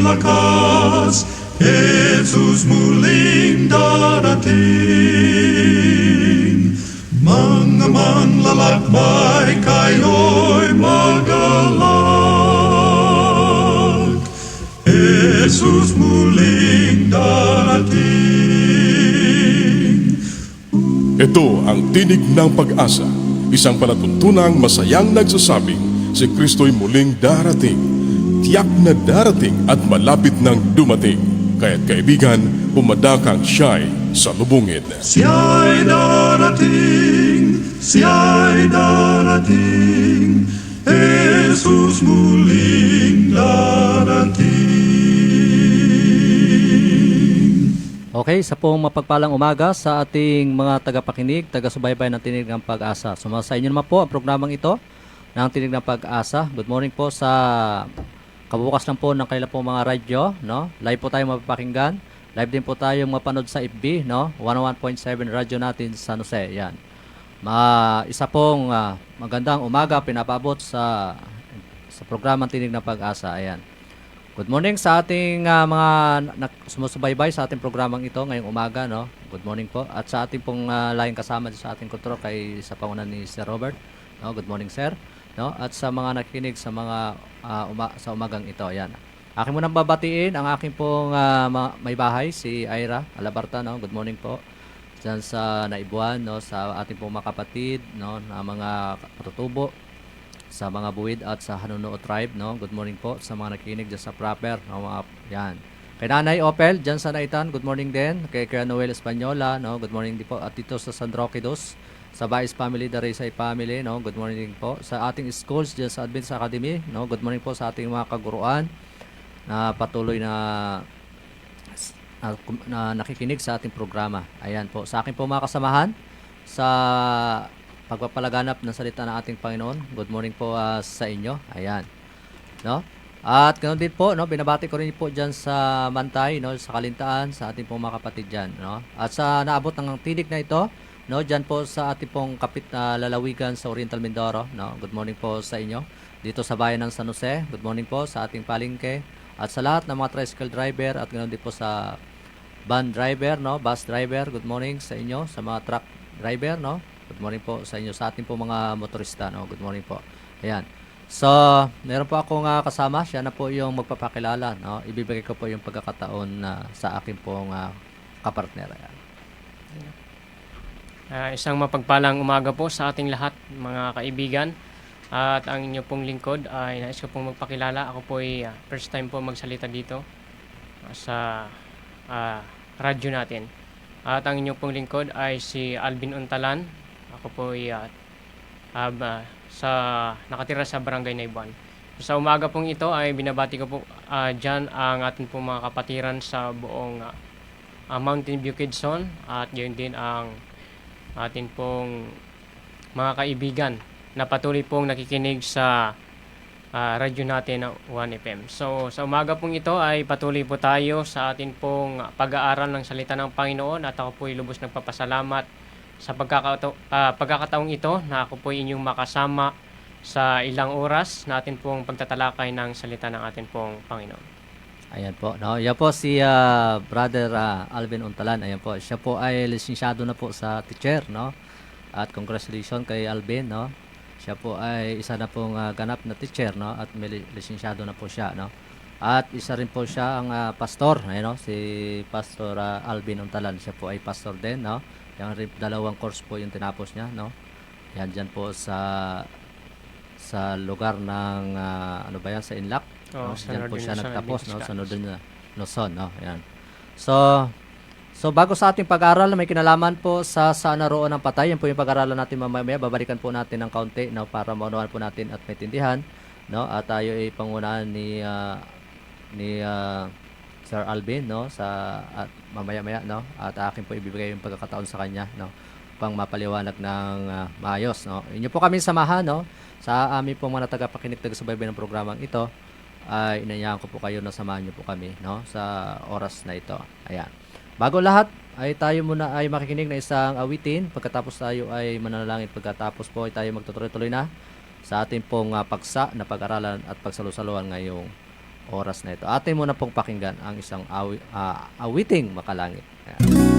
lakas, Jesus muling darating. Mga manlalakbay kayo'y magalak, Jesus muling darating. Ito ang tinig ng pag-asa, isang palatuntunang masayang nagsasabing si Kristo'y muling darating. Tiyak na darating at malapit nang dumating. Kaya't kaibigan, umadakang siya'y salubungin. Siya'y darating, Jesus muling darating. Okay, sa pong mapagpalang umaga sa ating mga tagapakinig, taga-subaybay ng Tinig ng Pag-asa. Sumasa inyo naman po ang programang ito ng Tinig ng Pag-asa. Good morning po sa kabukas lang po ng kailan po mga radyo, no? Live po tayo mapapakinggan. Live din po tayo mapanood sa FB, no? 101.7 radyo natin sa San Jose. Yan. Isa pong magandang umaga pinapabot sa programang Tinig ng Pag-asa. Ayan. Good morning sa ating mga sumusubaybay sa ating programang ito ngayong umaga, no? Good morning po. At sa ating pong laying kasama sa ating kontrol kay sa pangunan ni Sir Robert. No? Good morning, sir. No? At sa mga nakikinig sa mga sa umagang ito, ayan. Akin mo nang babatiin ang aking pong may bahay, si Ira Alabarta, no? Good morning po. Diyan sa Naibuan, no? Sa ating pong mga kapatid, no? Na mga katutubo, sa mga buwid at sa Hanunuo tribe, no? Good morning po sa mga nakikinig diyan sa proper, no? Mga, yan. Kay Nanay Opel, diyan sa Naitan, good morning din. Kay Noel Española, no? Good morning din po. At dito sa San Roque Dos, sa Baez family, the Resay family, no? Good morning po. Sa ating schools diyan sa Adventist Academy, no? Good morning po sa ating mga kaguruan na patuloy na nakikinig sa ating programa. Ayan po. Sa akin po mga kasamahan sa pagpapalaganap ng salita ng ating Panginoon. Good morning po sa inyo. Ayan. No? At ganoon din po, no, binabati ko rin po diyan sa Mantay, no, sa Kalintaan, sa ating pong mga kapatid diyan, no. At sa naabot ng tinig na ito, no, diyan po sa ating pong kapit lalawigan sa Oriental Mindoro, no. Good morning po sa inyo. Dito sa bayan ng San Jose, good morning po sa ating palengke at sa lahat ng mga tricycle driver at ganoon din po sa van driver, no, bus driver, good morning sa inyo, sa mga truck driver, no. Good morning po sa inyo, sa ating po mga motorista, no. Good morning po. Ayan. So, meron po akong kasama, siya na po yung magpapakilala, no. Ibibigay ko po yung pagkakataon sa akin pong kapartner. Ayan. Isang mapagpalang umaga po sa ating lahat, mga kaibigan. At ang inyo pong lingkod ay nais ko pong magpakilala. Ako po ay first time po magsalita dito sa radyo natin. At ang inyo pong lingkod ay si Alvin Untalan. Ako po ay nakatira sa Barangay Naibuan. Sa umaga pong ito ay binabati ko po dyan ang ating pong mga kapatiran sa buong Mountain View Quezon at yun din ang atin pong mga kaibigan na patuloy pong nakikinig sa radyo natin ng 1FM. So sa umaga pong ito ay patuloy po tayo sa atin pong pag-aaral ng salita ng Panginoon at ako po ay lubos nagpapasalamat sa pagkakataong ito na ako po ay inyong makasama sa ilang oras na atin pong pagtatalakay ng salita ng atin pong Panginoon. Ayan po, no. Yan po si Brother Alvin Untalan. Ayan po. Siya po ay lisensyado na po sa teacher, no. At congratulations kay Alvin, no. Siya po ay isa na pong ganap na teacher, no, at may lisensyado na po siya, no. At isa rin po siya ang pastor, no, si Pastor Alvin Untalan. Siya po ay pastor din, no. Yung dalawang course po yung tinapos niya, no. Yan dyan po sa lugar ng ano ba yan, sa Inlac. No? Diyan po siya nagtapos, no, sa Northern Luzon, no. Yan. So bago sa ating pag-aaral, may kinalaman po sa naroon ng patay. Yan po yung pag-aaralan natin mamaya. Babalikan po natin ng kaunti, no, para maunawan po natin at maintindihan, no. At tayo ay pangunahan ni Sir Alvin, no, at mamaya-maya, no. At akin po ibibigay yung pagkakataon sa kanya, no, pang mapaliwanag ng maayos, no. Inyo po kami samahan, no, sa amin po mga tagapakinig, taga-subaybay ng programang ito. Ay inayahan ko po kayo na samahan niyo po kami, no, sa oras na ito. Ayan. Bago lahat ay tayo muna ay makikinig na isang awitin. Pagkatapos tayo ay mananalangin. Pagkatapos po ay tayo magtutuloy-tuloy na sa ating pong paksa na pag-aralan at pagsalusaluhan ngayong oras na ito. Atin muna pong pakinggan ang isang awiting makalangit. Ayan.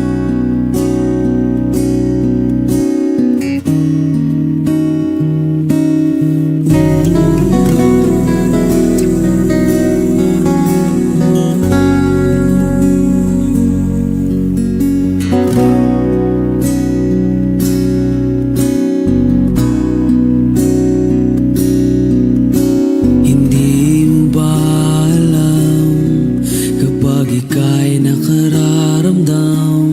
Hindi mo ba alam kapag ika'y nakararamdam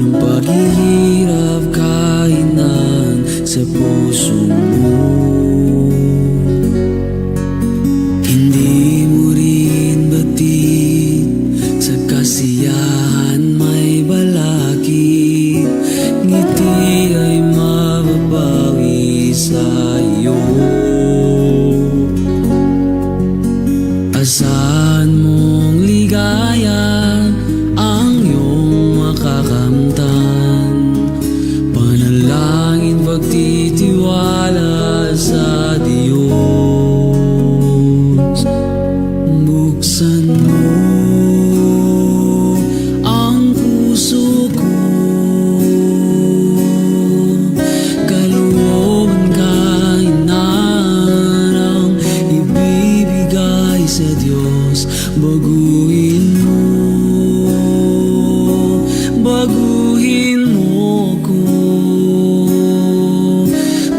ng paghihirap kainan sa puso mo? Hindi mo rin batid sa kasiyahan may balakid, ngiti ay mababawi sa iyo. Asahan mong ligaya ang iyong makakamtan, panalangin pagtitiwala sa Diyos. Buksan mo ang puso ko, kalooban kainan ang ibibigay sa Diyos. Baguhin mo ko,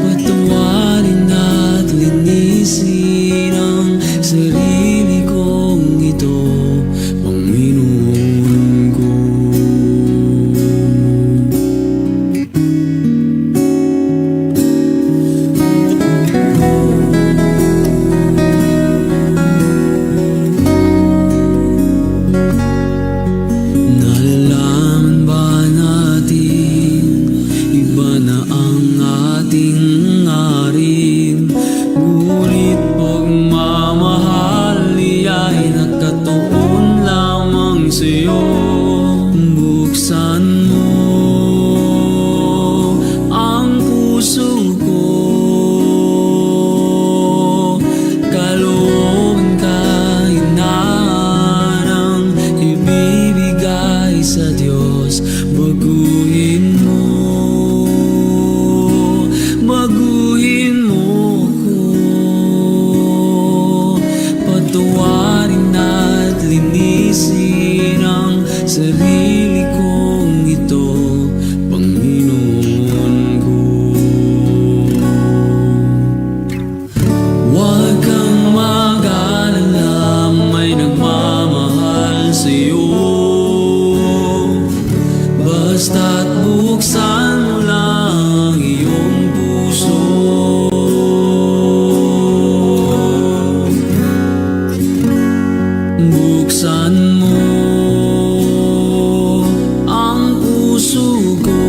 patawarin at linisin ang sarili kong ito, Panginoon ko. Nalalaman ba natin, iba na ang ating ngarin, ngunit pagmamahal niya'y nakatuon lamang sa'yo. Buksan mo ang puso ko, kalooban kainan ang ibibigay sa Diyos. Baguhin mo ko, patawarin at linisin ang sarili kong ito, Panginoon ko. Huwag kang mag-alala, may nagmamahal sa'yo. Basta't buksan mo lang iyong puso. Buksan mo ang puso ko,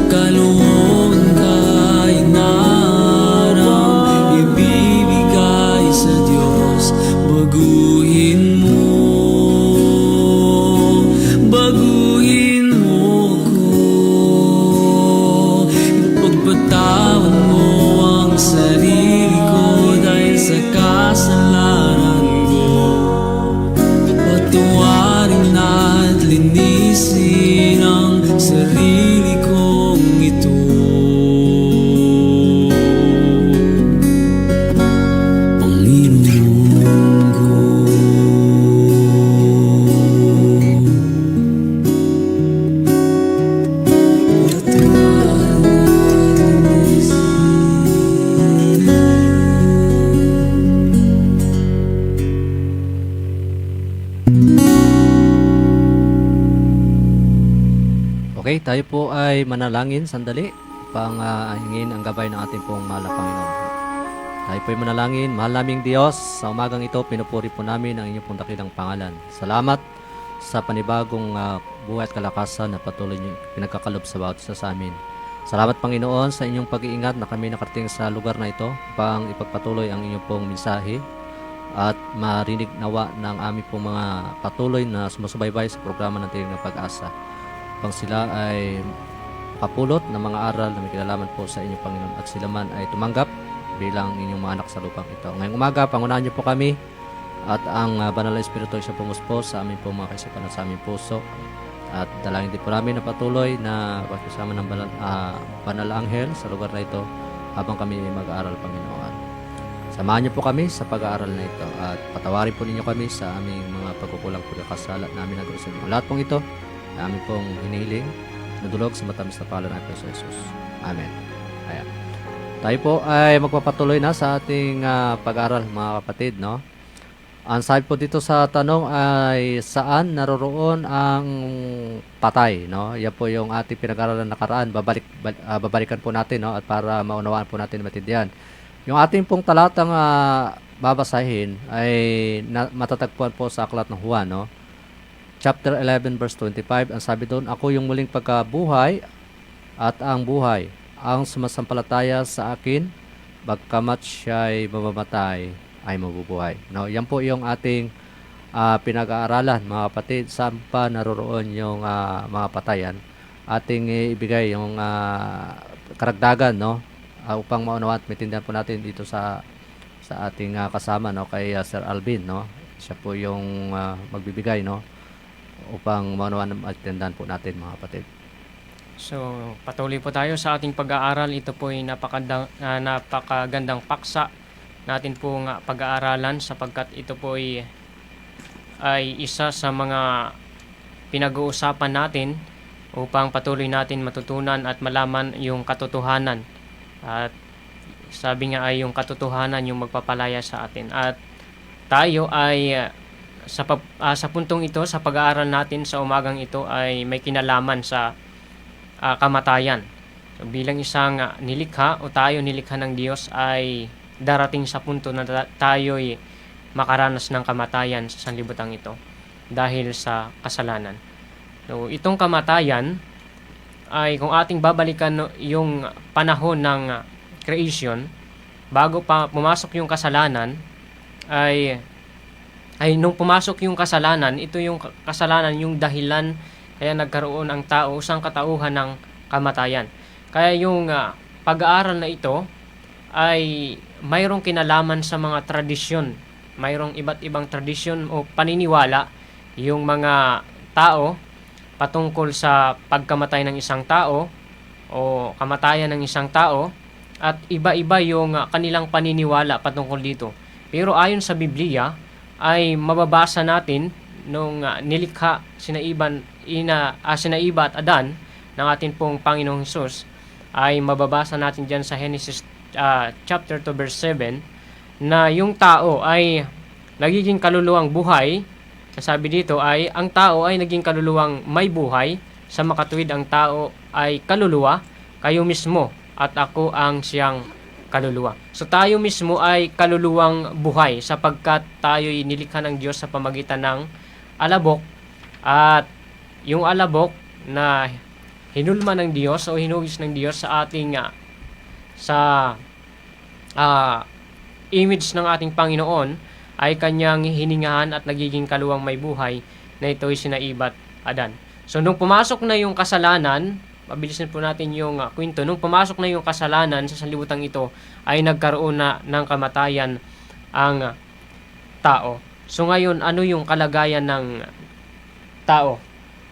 kalooban kainan ang ibibigay sa Diyos. Baguhin mo ko, ipagpatawan mo ang sarili ko dahil sa kasalanan ko, patawarin at linisin ang sarili kong ito, Panginoon ko. Okay, tayo po ay manalangin sandali upang hingin ang gabay ng ating pong mahal na Panginoon. Tayo po ay manalangin. Mahal naming Diyos, sa umagang ito, pinupuri po namin ang inyong pong dakilang pangalan. Salamat sa panibagong buhay at kalakasan na patuloy niyo pinagkakalob sa bawat isa sa amin. Salamat Panginoon sa inyong pag-iingat na kami nakarating sa lugar na ito upang ipagpatuloy ang inyong pong mensahe at marinig nawa ng aming pong mga patuloy na sumusubaybay sa programa ng Tinig ng Pag-asa. Upang sila ay makapulot ng mga aral na may kinalaman po sa inyong Panginoon at sila man ay tumanggap bilang inyong mga anak sa lupang ito. Ngayong umaga, pangunahan niyo po kami at ang banal na Espiritu ay siya pumuspos sa amin po mga kaisipan at sa aming puso. At dalangin din po namin na patuloy na pagkasama ng banal anghel sa lugar na ito habang kami mag-aaral, Panginoon. Samahan niyo po kami sa pag-aaral na ito at patawarin po ninyo kami sa aming mga pagkukulang pagkakasala namin at sa inyo. Lahat pong ito na aming pong hinihiling, nadulog sa matamis na pangalan ng Kristo Jesus. Amen. Ayan. Tayo po ay magpapatuloy na sa ating pag-aaral, mga kapatid, no? Ang sabi po dito sa tanong ay saan naroroon ang patay, no? Yan po yung ating pinag-aralan nakaraan. Babalikan po natin, no? At para maunawaan po natin matindihan. Yung ating pong talatang babasahin ay matatagpuan po sa aklat ng Juan, no? Chapter 11 verse 25. Ang sabi doon, ako yung muling pagkabuhay at ang buhay. Ang sumasampalataya sa akin, bagkamat siya'y mamamatay, ay mabubuhay. No, yan po yung ating pinag-aaralan, mga kapatid. Saan pa naroroon yung mga patayan? Ating ibigay yung karagdagan, no? Upang maunawaan at maintindihan po natin dito sa ating kasama, no, kay Sir Alvin, no? Siya po yung magbibigay, no, upang maunawaan at maintindihan po natin, mga kapatid. So, patuloy po tayo sa ating pag-aaral. Ito po ay napakagandang paksa natin pong pag-aaralan sapagkat ito po ay isa sa mga pinag-uusapan natin upang patuloy natin matutunan at malaman yung katotohanan. At sabi nga ay yung katotohanan yung magpapalaya sa atin. At tayo ay sa puntong ito, sa pag-aaral natin sa umagang ito ay may kinalaman sa kamatayan. So, bilang isang nilikha o tayo nilikha ng Diyos ay darating sa punto na tayo'y makaranas ng kamatayan sa sanlibutan ito dahil sa kasalanan. So, itong kamatayan ay kung ating babalikan yung panahon ng creation, bago pa pumasok yung kasalanan, ay nung pumasok yung kasalanan, ito yung kasalanan yung dahilan kaya nagkaroon ang tao sa katauhan ng kamatayan. Kaya yung pag-aaral na ito ay mayroong kinalaman sa mga tradisyon. Mayroong iba't ibang tradisyon o paniniwala yung mga tao patungkol sa pagkamatay ng isang tao o kamatayan ng isang tao at iba-iba yung kanilang paniniwala patungkol dito. Pero ayon sa Biblia ay mababasa natin nung nilikha sina Iba at Adan ng ating pong Panginoong Hesus ay mababasa natin dyan sa Genesis chapter 2 verse 7 na yung tao ay nagiging kaluluwang buhay. Sabi dito ay ang tao ay naging kaluluwang may buhay, sa makatuwid ang tao ay kaluluwa, kayo mismo at ako ang siyang kaluluwa. So tayo mismo ay kaluluwang buhay sapagkat tayo'y nilikha ng Diyos sa pamagitan ng alabok, at yung alabok na hinulma ng Diyos o hinugis ng Diyos sa ating image ng ating Panginoon ay kanyang hiningahan at nagiging kaluwang may buhay na ito'y sina Iba at Adan. So nung pumasok na yung kasalanan, mabilis po natin yung kwento. Nung pumasok na yung kasalanan sa sanlibutan ito ay nagkaroon na ng kamatayan ang tao. So ngayon, ano yung kalagayan ng tao,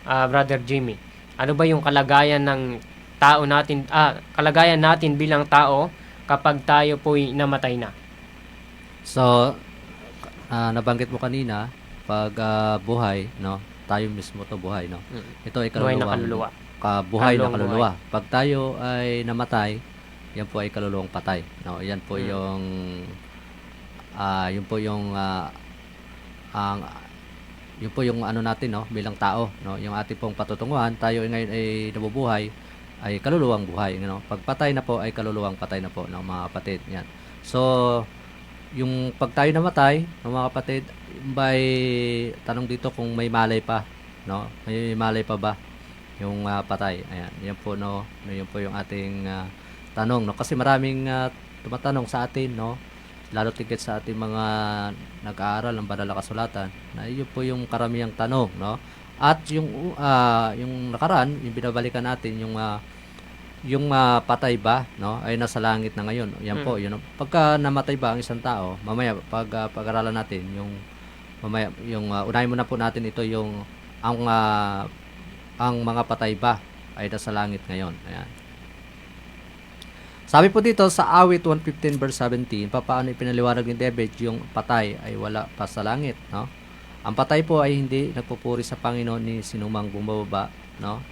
Brother Jimmy? Ano ba yung kalagayan ng tao natin, kalagayan natin bilang tao kapag tayo po'y namatay na? So, nabanggit mo kanina, pag buhay, no? Tayo mismo to buhay, no? Ito ay Buhay na kaluluwa. Buhay na Kaluluwang kaluluwa. Pag tayo ay namatay, yan po ay kaluluwang patay, no? Yan po yung yun po yung ano natin, no, bilang tao, no? Yung ating pong patutunguhan, tayo ngayon ay nabubuhay, ay kaluluwang buhay, no? Pag patay na po ay kaluluwang patay na po, no, mga kapatid. Yan. So, yung pag tayo namatay, no, mga kapatid, by tanong dito kung may malay pa, no? May malay pa ba yung patay? Ayan, yan po, no. Yun po yung ating tanong, no? Kasi maraming tumatanong sa atin, no? Lalo tigit sa ating mga nag-aaral ng banal na kasulatan, na yun po yung karamihang tanong, no? At yung nakaraan, yung binabalikan natin yung yung patay ba, no, ay nasa langit na ngayon. Yan po, yun. Pagka namatay ba ang isang tao, mamaya pag-aralan natin yung mamaya yung unahin muna po natin ito yung ang mga patay ba ay nasa langit ngayon. Ayan. Sabi po dito sa awit 115 verse 17, paano ipinaliwanag ni David yung patay ay wala pa sa langit, no? Ang patay po ay hindi nagpupuri sa Panginoon ni sinumang bumababa, no,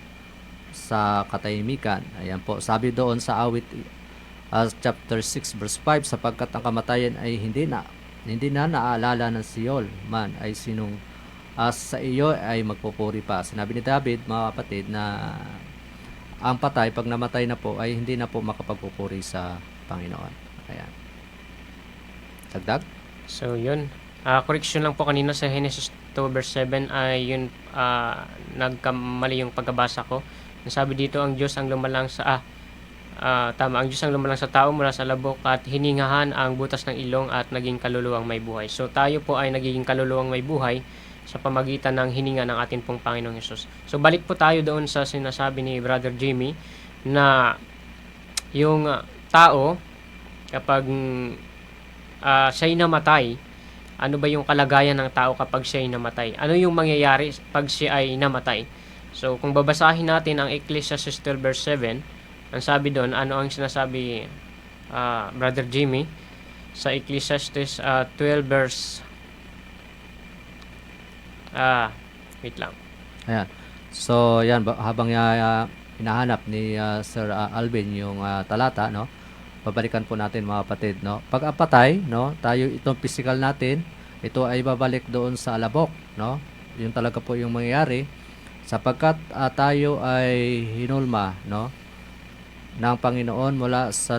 sa katahimikan. Ayan po, sabi doon sa awit chapter 6 verse 5, sapagkat ang kamatayan ay hindi na naaalala ng Siyol man ay sinong sa iyo ay magpupuri pa. Sinabi ni David, mga kapatid, na ang patay pag namatay na po ay hindi na po makapagpupuri sa Panginoon. Ayan. Dagdag? So, yun. Correction lang po kanina sa Genesis 2 verse 7 ay yun, nagkamali yung pagkabasa ko. Nasabi dito, ang Diyos ang lumalang sa ang Diyos ang lumalang sa tao mula sa labok at hiningahan ang butas ng ilong at naging kaluluwang may buhay. So, tayo po ay nagiging kaluluwang may buhay sa pamagitan ng hininga ng ating pong Panginoong Hesus. So, balik po tayo doon sa sinasabi ni Brother Jimmy na yung tao, kapag siya'y namatay, ano ba yung kalagayan ng tao kapag siya'y namatay? Ano yung mangyayari pag siya ay namatay? So, kung babasahin natin ang Ecclesiastes 12 verse 7, ang sabi doon, ano ang sinasabi Brother Jimmy sa Ecclesiastes 12 verse wait lang. Ayan. So, yan, habang hinahanap ni Sir Alvin yung talata, no, babalikan po natin, mga kapatid, no. Pag apatay, no, tayo itong physical natin, ito ay babalik doon sa alabok, no. Yun talaga po yung mangyayari sapagkat tayo ay hinulma, no, ng Panginoon mula sa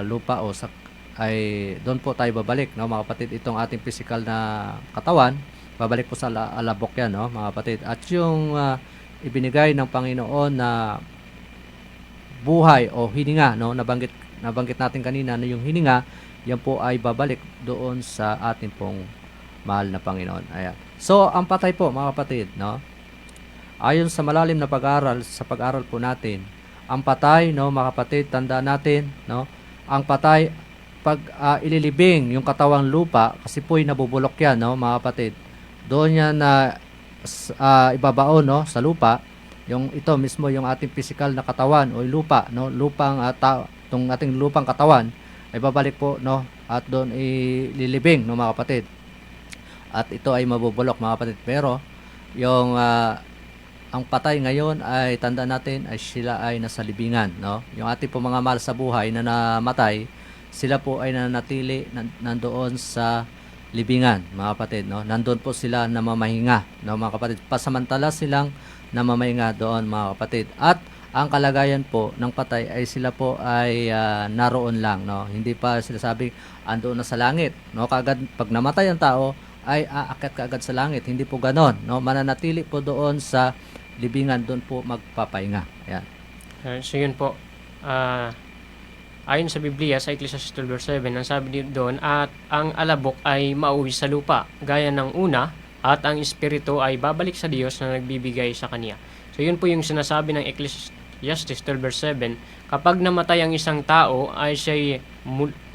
lupa o sa ay doon po tayo babalik, no, mga kapatid. Itong ating physical na katawan babalik po sa alabok yan, no, mga kapatid. At yung ibinigay ng Panginoon na buhay o hininga, no, nabanggit natin kanina na yung hininga, yan po ay babalik doon sa ating pong mahal na Panginoon. Ayan. So, ang patay po, mga kapatid, no, ayon sa malalim na pag-aral, sa pag-aral po natin, ang patay, no, mga kapatid, tandaan natin, no, ang patay, pag ililibing yung katawang lupa, kasi po'y nabubulok yan, no, mga kapatid, doon yan na ibabaon, no, sa lupa, yung ito mismo yung ating physical na katawan o lupa, no, lupang itong ating lupang katawan ay babalik po, no, at doon ililibing, no, mga kapatid. At ito ay mabubulok, mga kapatid. Pero yung ang patay ngayon ay tandaan natin ay sila ay nasa libingan, no. Yung ating po mga mahal sa buhay na namatay, sila po ay nanatili nandoon sa libingan, mga kapatid, no. Nandoon po sila namamahinga, no, mga kapatid. Pasamantala silang namamahinga doon, mga kapatid. At ang kalagayan po ng patay ay sila po ay naroon lang, no. Hindi pa sila sabi andoon na sa langit, no. Kaagad pag namatay ang tao ay aakyat kaagad sa langit. Hindi po ganon, no. Mananatili po doon sa libingan, doon po magpapahinga. Ayan. So yun po, ayon sa Biblia, sa Ecclesiastes 12 verse 7, ang sabi doon, at ang alabok ay mauwi sa lupa, gaya ng una, at ang espiritu ay babalik sa Diyos na nagbibigay sa kanya. So yun po yung sinasabi ng Ecclesiastes 12 verse 7, kapag namatay ang isang tao, ay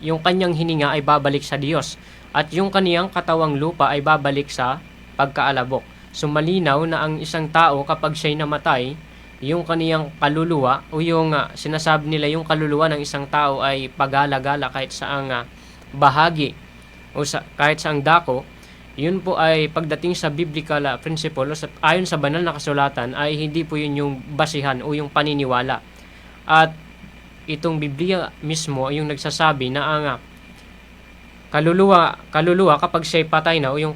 yung kanyang hininga ay babalik sa Diyos, at yung kaniyang katawang lupa ay babalik sa pagkaalabok. So malinaw na ang isang tao kapag siya'y namatay, yung kaniyang kaluluwa o yung sinasabi nila yung kaluluwa ng isang tao ay pagala-gala kahit saang bahagi o kahit saang dako, yun po ay pagdating sa biblical principle o ayon sa banal na kasulatan ay hindi po yun yung basihan o yung paniniwala. At itong Biblia mismo yung nagsasabi na ang kaluluwa kapag siya'y patay na o yung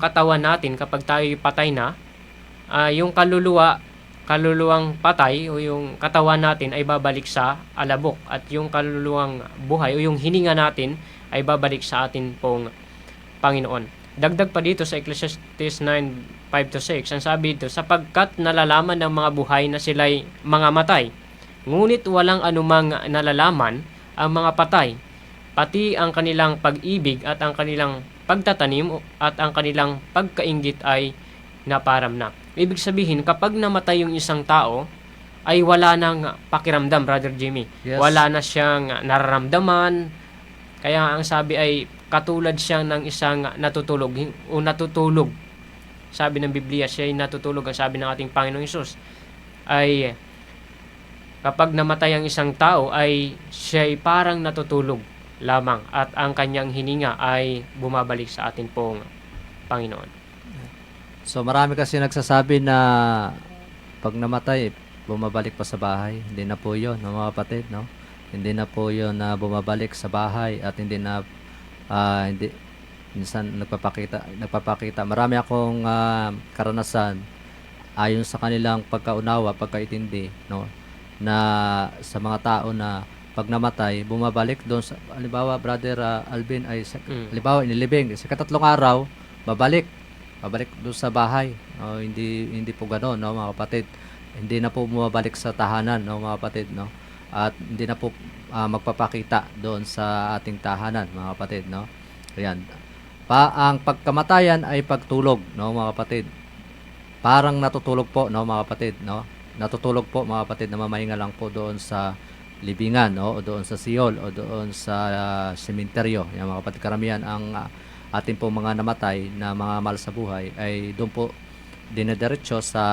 katawan natin kapag tayo'y patay na, yung kaluluwang patay o yung katawan natin ay babalik sa alabok at yung kaluluwang buhay o yung hininga natin ay babalik sa atin pong Panginoon. Dagdag pa dito sa Ecclesiastes 9:5-6, ang sabi dito, sapagkat nalalaman ng mga buhay na sila'y mga matay, ngunit walang anumang nalalaman ang mga patay, pati ang kanilang pag-ibig at ang kanilang pagtatanim at ang kanilang pagkainggit ay naparamnam. Ibig sabihin, kapag namatay yung isang tao, ay wala nang pakiramdam, Brother Jimmy. Yes. Wala na siyang nararamdaman. Kaya ang sabi ay katulad siyang ng isang natutulog o natutulog. Sabi ng Biblia, siya ay natutulog. Ang sabi ng ating Panginoong Hesus ay kapag namatay ang isang tao ay siya ay parang natutulog lamang at ang kanyang hininga ay bumabalik sa atin pong Panginoon. So marami kasi nagsasabi na pag namatay, bumabalik pa sa bahay. Hindi na po yun, no, mga kapatid, no? Hindi na po yun na bumabalik sa bahay at hindi na, hindi, minsan nagpapakita. Marami akong karanasan ayon sa kanilang pagkaunawa, pagkaintindi, no? Na sa mga tao na pag namatay, bumabalik doon sa, halimbawa, Brother Alvin, ay, halimbawa, inilibing, sa katatlong araw, babalik doon sa bahay. No? Hindi po gano'n, no, mga kapatid. Hindi na po bumabalik sa tahanan, no, mga kapatid, no? At hindi na po magpapakita doon sa ating tahanan, mga kapatid, no? Ayan. Ang pagkamatayan ay pagtulog, no, mga kapatid. Parang natutulog po, no, mga kapatid, no? Natutulog po, mga kapatid, na mamahinga lang po doon sa libingan, no, o doon sa siyol, o doon sa sementeryo. Yan, mga kapatid, karamihan ang ating po mga namatay na mga mahal sa buhay ay doon po dinediretso sa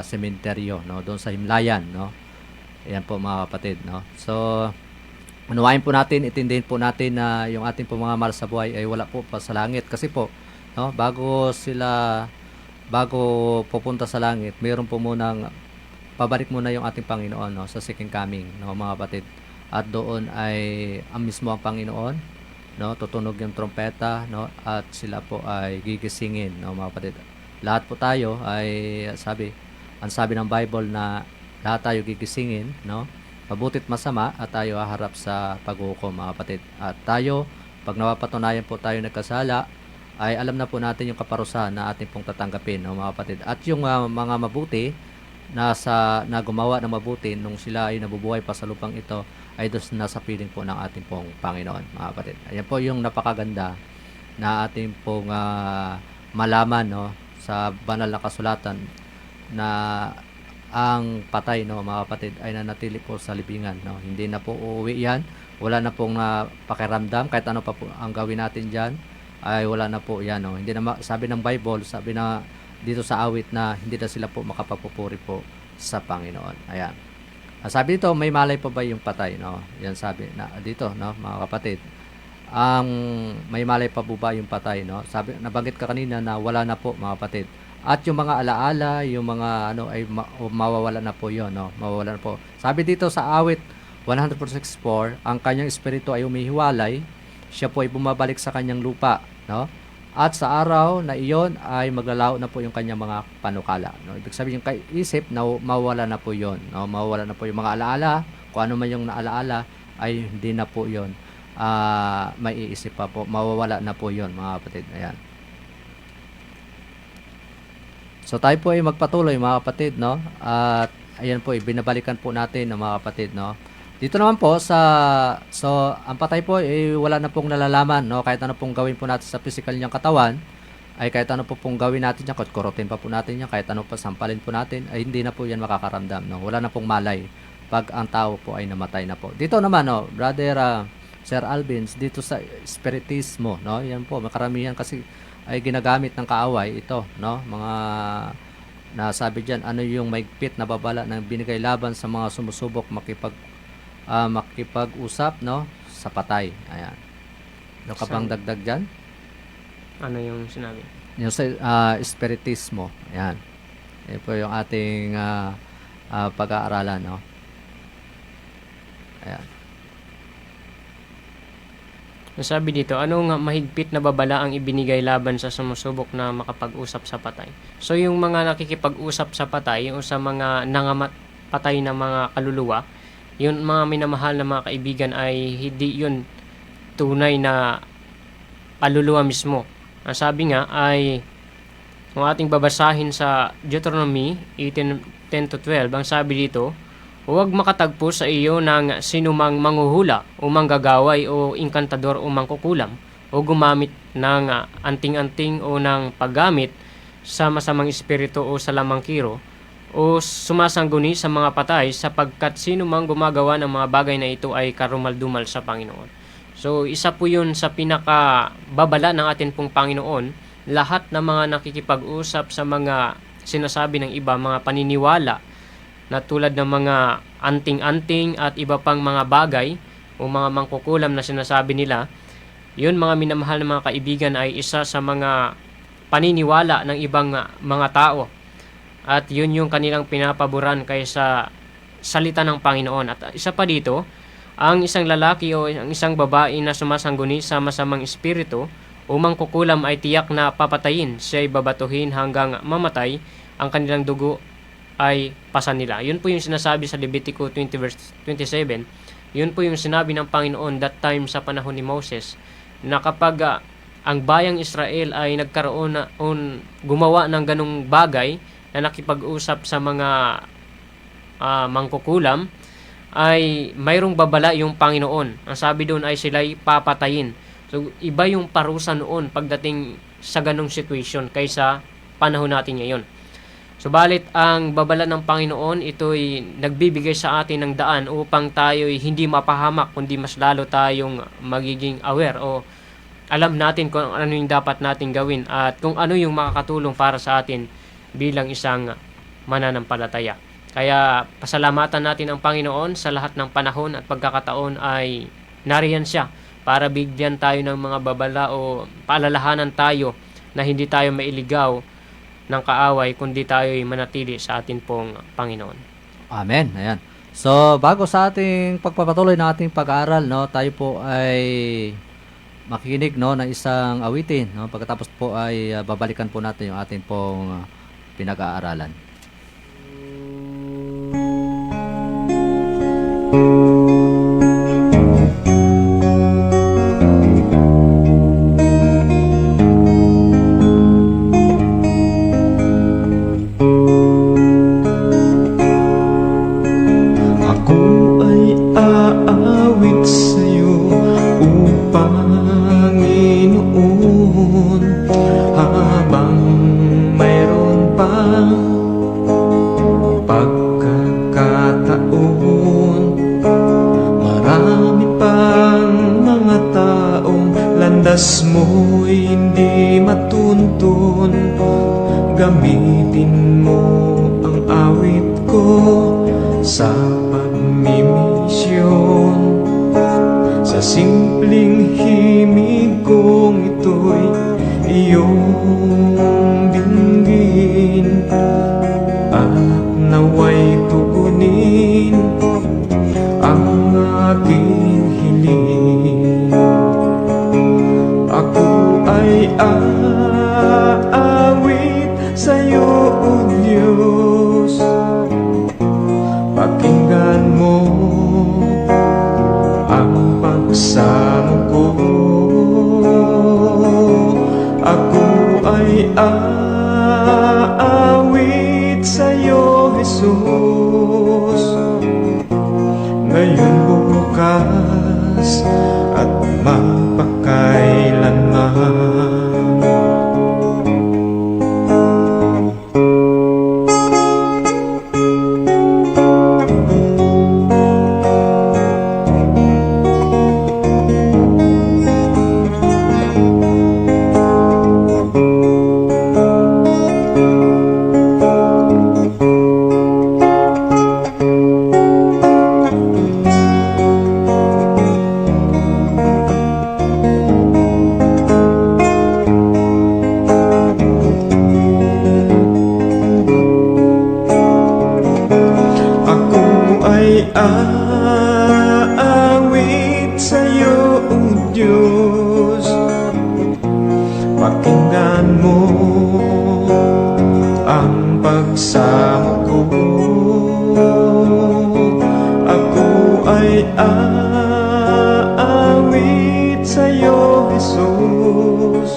sementeryo, no, doon sa himlayan, no. Ayan po, mga kapatid, no. So unawain po natin, itindihin po natin na yung ating po mga mahal sa buhay ay wala po pa sa langit kasi po, no, bago pupunta sa langit, mayroon po munang pabalik muna yung ating Panginoon, no, sa second coming, no, mga kapatid. At doon ay ang mismo ang Panginoon, no, tutunog yung trompeta, no, at sila po ay gigisingin, no, mga kapatid. Lahat po tayo ay ang sabi ng Bible na lahat tayo gigisingin, no? Mabutit masama at tayo haharap sa paghukom, mga kapatid. At tayo, pag napapatunayan po tayo nagkasala, ay alam na po natin yung kaparusahan na ating pong tatanggapin, no, mga kapatid. At yung mga mabuti na gumawa ng mabuti nung sila ay nabubuhay pa sa lupang ito, ay doon nasa piling po ng ating pong Panginoon, mga kapatid. Ayan po yung napakaganda na ating pong malaman, no, sa banal na kasulatan na ang patay, no, mga kapatid, ay nanatili po sa libingan, no. Hindi na po uuwi yan. Wala na pong pakiramdam kahit ano pa po ang gawin natin diyan, ay wala na po yan, no. Hindi na sabi ng Bible, sabi na dito sa awit na hindi na sila po makapagpupuri po sa Panginoon. Ayan. Sabi dito, may malay pa ba yung patay, no? Yan sabi na dito, no, mga kapatid. May malay pa po ba yung patay, no? Sabi, nabanggit ka kanina na wala na po, mga kapatid. At yung mga alaala, yung mga ay mawawala na po 'yon, no? Mawawala na po. Sabi dito sa awit 100:4, ang kanyang espiritu ay umihiwalay, siya po ay bumabalik sa kanyang lupa, no? At sa araw na iyon ay maglalaho na po yung kanyang mga panukala, no? Ibig sabihin yung isip na mawawala na po 'yon, no? Mawawala na po yung mga alaala, kung ano man yung naalaala ay hindi na po 'yon. Maiisip pa po, mawawala na po 'yon, mga kapatid. Ayan. So tayo po ay magpatuloy, mga kapatid, no? At ayan po, binabalikan po natin, no, mga kapatid, no? Dito naman po ang patay po ay wala na pong nalalaman, no? Kahit ano pong gawin po natin sa physical niyang katawan, ay kahit ano po pong gawin natin yan, kurutin pa po natin yan, kahit ano pa sampalin po natin, ay hindi na po yan makakaramdam, no? Wala na pong malay pag ang tao po ay namatay na po. Dito naman, no, Brother Sir Alvin, dito sa spiritismo, no? Yan po, makaramihan kasi ay ginagamit ng kaaway ito, no, mga nasabi diyan, ano yung maigpit na babala ng binigay laban sa mga sumusubok makipag-usap, no, sa patay. Ayan. Ano ka bang dagdag diyan? Ano yung sinabi? Yung sa spiritismo. Ayan. Yan po yung ating pag-aaralan, no. Ayan. Sabi dito, anong mahigpit na babala ang ibinigay laban sa sumusubok na makapag-usap sa patay? So, yung mga nakikipag-usap sa patay, yung sa mga patay na mga kaluluwa, yung mga minamahal na mga kaibigan ay hindi yun tunay na kaluluwa mismo. Ang sabi nga ay, kung ating babasahin sa Deuteronomy 18:10-12, ang sabi dito, huwag makatagpo sa iyo ng sinumang manghuhula o manggagaway o inkantador o mangkukulam o gumamit ng anting-anting o ng paggamit sa masamang espiritu o sa lamangkiro o sumasangguni sa mga patay, sapagkat sino mang gumagawa ng mga bagay na ito ay karumaldumal sa Panginoon. So, isa po yun sa pinakababala ng atin pong Panginoon, lahat ng mga nakikipag-usap sa mga sinasabi ng iba, mga paniniwala, na tulad ng mga anting-anting at iba pang mga bagay o mga mangkukulam na sinasabi nila, yun mga minamahal na mga kaibigan ay isa sa mga paniniwala ng ibang mga tao. At yun yung kanilang pinapaboran kaysa salita ng Panginoon. At isa pa dito, ang isang lalaki o ang isang babae na sumasangguni sa masamang espiritu o mangkukulam ay tiyak na papatayin. Siya ay babatuhin hanggang mamatay, ang kanilang dugo ay pasan nila. Yun po yung sinasabi sa Levitico 20 verse 27. Yun po yung sinabi ng Panginoon that time sa panahon ni Moses, na kapag ang bayang Israel ay nagkaroon na gumawa ng ganong bagay na nakipag-usap sa mga mangkukulam, ay mayroong babala yung Panginoon. Ang sabi doon ay sila'y papatayin. So, iba yung parusa noon pagdating sa ganong situation kaysa panahon natin ngayon. Subalit ang babala ng Panginoon, ito'y nagbibigay sa atin ng daan upang tayo'y hindi mapahamak, kundi mas lalo tayong magiging aware o alam natin kung ano yung dapat natin gawin at kung ano yung makakatulong para sa atin bilang isang mananampalataya. Kaya pasalamatan natin ang Panginoon sa lahat ng panahon at pagkakataon ay nariyan siya para bigyan tayo ng mga babala o paalalahanan tayo na hindi tayo mailigaw ng kaaway, kundi tayo'y manatili sa atin pong Panginoon. Amen. Ayan. So, bago sa ating pagpapatuloy ng ating pag-aaral, no, tayo po ay makikinig, no, ng isang awitin, no. Pagkatapos po ay babalikan po natin yung ating pong pinag-aaralan. Mo'y hindi matuntun, gamitin mo ang awit ko sa pagmimisyon. Sa simpleng himig kong ito'y iyong dinggin at naway tugunin ang aking hiling. Ako ay aawit sa'yo, O Diyos. Pakinggan mo ang pagsamo ko. Ako ay aawit sa'yo, Jesus. Ngayon, bukas at magpakailanman. Aawit sa'yo, O Diyos. Pakinggan mo ang pagsamo ko. Ako ay aawit sa'yo, Jesus.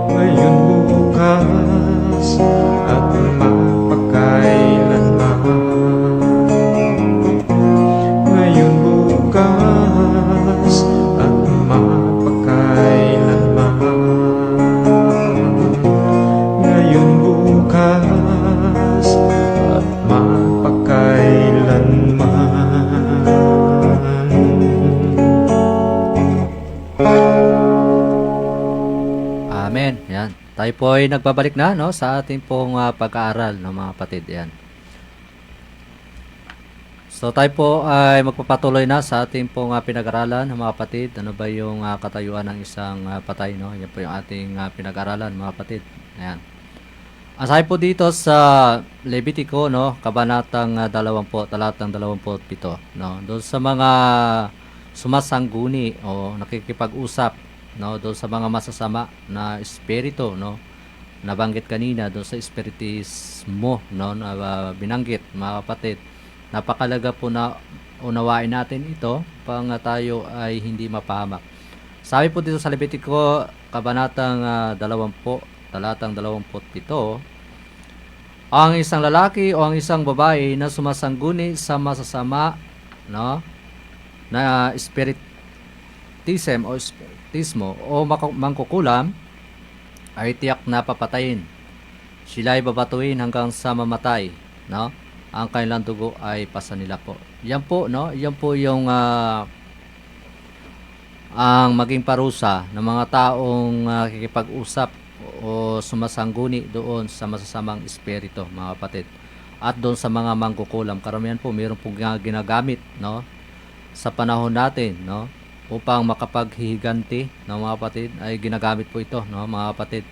Ngayon, bukas at magpakailanman. Ngayon, bukas Ayan. Tayo po ay nagbabalik na, no, sa ating pong pag-aaral, no, mga kapatid. Ayan. So tayo po ay magpapatuloy na sa ating pong pinag-aralan, mga kapatid. Ano ba yung katayuan ng isang patay, no? Yan po yung ating pinag-aralan, mga kapatid. Ayan. Ang sabi po dito sa Levitico, no, kabanatang 20, talatang 27, no, doon sa mga sumasangguni o nakikipag-usap, no, doon sa mga masasama na espiritu, no, nabanggit kanina doon sa espiritismo, no, na binanggit, mga kapatid. Napakalaga po na unawain natin ito pang tayo ay hindi mapahamak. Sabi po dito sa Levitico kabanatang 20, talatang 27, ang isang lalaki o ang isang babae na sumasangguni sa masasama, no, na spiritism o spiritismo o mangkukulam ay tiyak na papatayin. Sila ay babatuin hanggang sa mamatay, no? Ang kanilang dugo ay pasa nila po. Yan po, no? Yan po yung ang maging parusa ng mga taong kikipag-usap o sumasangguni doon sa masasamang espiritu, mga kapatid. At doon sa mga mangkukulam, karamihan po mayroon pong ginagamit, no, sa panahon natin, no, upang makapaghihiganti, no, mga kapatid, ay ginagamit po ito, no, mga kapatid.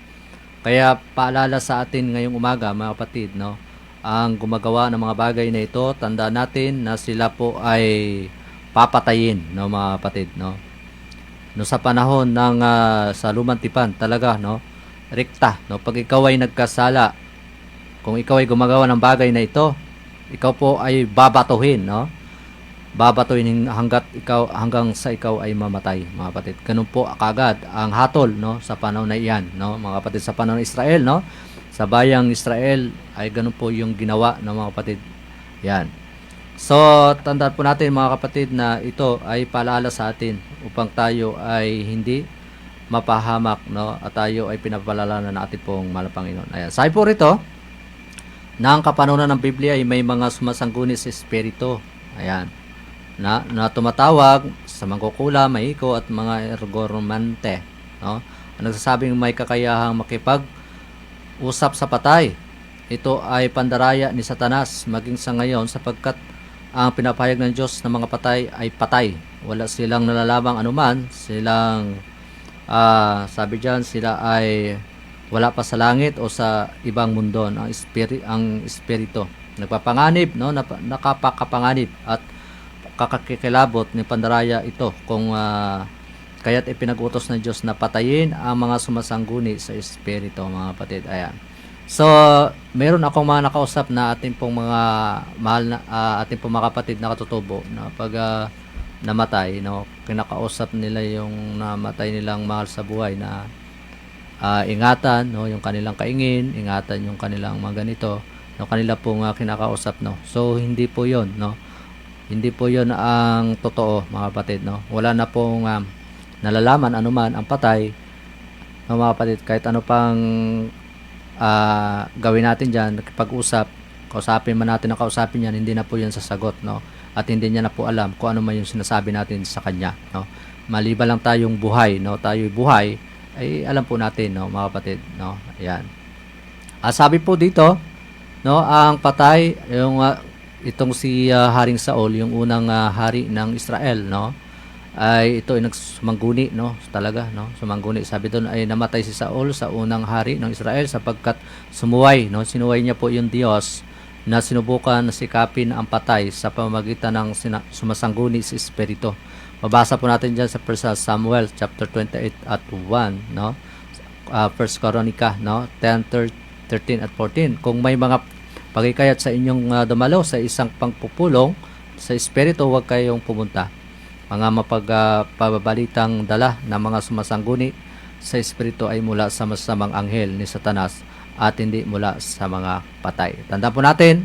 Kaya paalala sa atin ngayong umaga, mga kapatid, no, ang gumagawa ng mga bagay na ito, tandaan natin na sila po ay papatayin, no, mga kapatid, no. No, sa panahon ng sa lumang tipan talaga, no, rekta, no, pag ikaw ay nagkasala, kung ikaw ay gumagawa ng bagay na ito, ikaw po ay babatuhin, no, babatuhin hanggang sa ikaw ay mamatay, mga kapatid. Ganun po kagad ang hatol, no, sa panahon na iyan, no, mga kapatid, sa panahon ng Israel, no, sa bayang Israel ay ganun po yung ginawa ng mga kapatid. Yan. So, tandaan po natin, mga kapatid, na ito ay paalala sa atin upang tayo ay hindi mapahamak, no, at tayo ay pinapaalala na natin pong mahal na Panginoon. Ayan. Sabi po rito na ang kapanahunan ng Biblia ay may mga sumasangguni sa espiritu. Ayan. Na tumatawag sa mangkukulam, mahiko at mga ergormante, no? Ang nagsasabing may kakayahang makipag-usap sa patay. Ito ay pandaraya ni Satanas maging sa ngayon, sapagkat ang pinapahayag ng Diyos ng mga patay ay patay. Wala silang nalalamang anuman, silang sabi diyan, sila ay wala pa sa langit o sa ibang mundo. Ang espiritu nagpapanganib, no, nakapakapanganib at kakakikilabot ni pandaraya ito kung kaya't ipinag-utos ng Diyos na patayin ang mga sumasangguni sa espiritu, mga kapatid. Ayan. So, meron akong mga nakausap na ating pong mga mahal na ating pong mga kapatid na katutubo na pag namatay, no, kinakausap nila yung namatay nilang mahal sa buhay na ingatan, no, yung kanilang kaingin, ingatan yung kanilang mga ganito, no, kanila pong kinakausap, no. So hindi po 'yon, no. Hindi po 'yon ang totoo, mga kapatid, no. Wala na pong nalalaman anuman ang patay, no, mga kapatid. Kahit ano pang gawin natin diyan, nakipag-usap, kausapin man natin ang kausapin yan, hindi na po 'yan sasagot, no. At hindi niya na po alam kung ano man yung sinasabi natin sa kanya, no. Maliban lang tayong buhay, no, tayo'y buhay, ay alam po natin, no, mga kapatid, no. Ayan. Sabi po dito, no, ang patay, yung itong si Haring Saul, yung unang hari ng Israel, no, ay ito ay nagsumangguni, no, talaga, no, sumangguni. Sabi doon ay namatay si Saul sa unang hari ng Israel sapagkat sumuway, no, sinuway niya po yung Diyos na sinubukan na sikapin ang patay sa pamamagitan ng sumasangguni si espiritu. Mabasa po natin diyan sa 1 Samuel chapter 28 at 1, no. 1 Coronica, no, 10:13 at 14. Kung may mga pagkikayat sa inyong dumalo sa isang pangpupulong sa espiritu, huwag kayong pumunta. Mga mapagpabalitang dala ng mga sumasangguni sa espiritu ay mula sa masamang anghel ni Satanas at hindi mula sa mga patay. Tandaan po natin,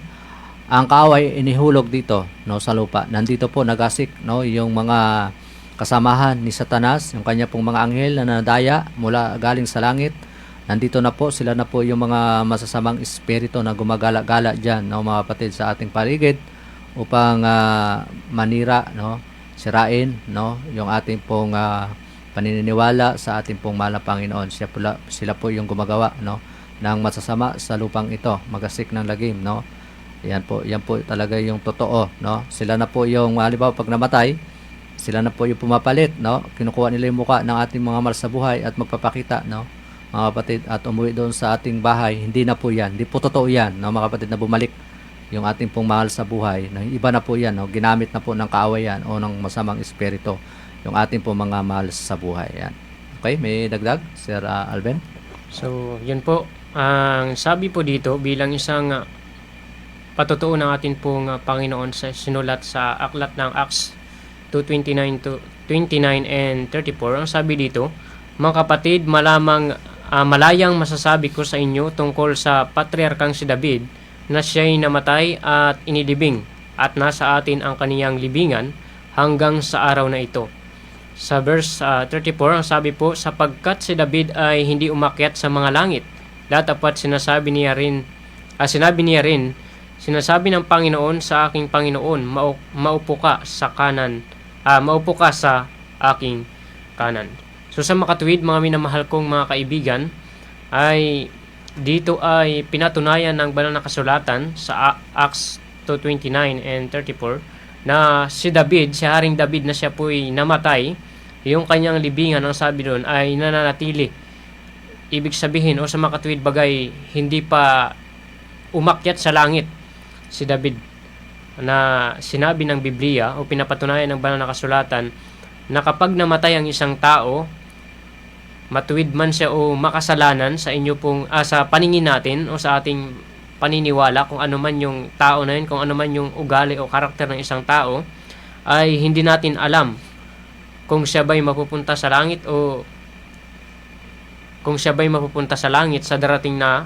ang kaaway inihulog dito, no, sa lupa. Nandito po nagasik, no, yung mga kasamahan ni Satanas, yung kanya pong mga anghel na nadaya mula galing sa langit. Nandito na po, sila na po yung mga masasamang espiritu na gumagala-gala diyan, no, mga kapatid, sa ating paligid upang manira, no, sirain, no, yung ating pong paniniwala sa ating pong mahal na Panginoon. Sila po yung gumagawa, no, ng masasama sa lupang ito, magasik ng lagim, no. Yan po talaga yung totoo, no. Sila na po yung halimbawa pag namatay, sila na po yung pumapalit, no. Kinukuha nila yung mukha ng ating mga mahal sa buhay at magpapakita, no, mga kapatid, at umuwi doon sa ating bahay. Hindi na po yan, hindi po totoo yan, no, mga kapatid, na bumalik yung ating pong mahal sa buhay. No, iba na po yan, no, ginamit na po ng kaawayan o ng masamang espiritu yung ating pong mga mahal sa buhay. Yan. Okay, may dagdag, Sir Alben? So, yun po. Ang sabi po dito, bilang isang patutuo ng atin pong Panginoon sa sinulat sa aklat ng Acts 2:29 to 29 and 34, ang sabi dito, mga kapatid, malayang masasabi ko sa inyo tungkol sa patriarkang si David, na siya'y namatay at inilibing, at nasa atin ang kaniyang libingan hanggang sa araw na ito. Sa verse 34, ang sabi po, sapagkat si David ay hindi umakyat sa mga langit, datapat sinasabi niya rin, sinasabi ng Panginoon sa aking Panginoon, maupo ka sa aking kanan. So sa makatuwid, mga minamahal kong mga kaibigan, ay dito ay pinatunayan ng banal na kasulatan sa Acts 2:29 and 34 na si David, si Haring David, na siya po'y namatay, yung kanyang libingan, ang sabi doon, ay nananatili. Ibig sabihin, o sa makatuwid bagay, hindi pa umakyat sa langit si David, na sinabi ng Biblia o pinapatunayan ng banal na kasulatan na kapag namatay ang isang tao, matuwid man siya o makasalanan sa inyo pong sa paningin natin o sa ating paniniwala, kung ano man yung tao na yun, kung ano man yung ugali o karakter ng isang tao, ay hindi natin alam kung siya ba'y mapupunta sa langit o kung siya ba'y mapupunta sa langit sa darating na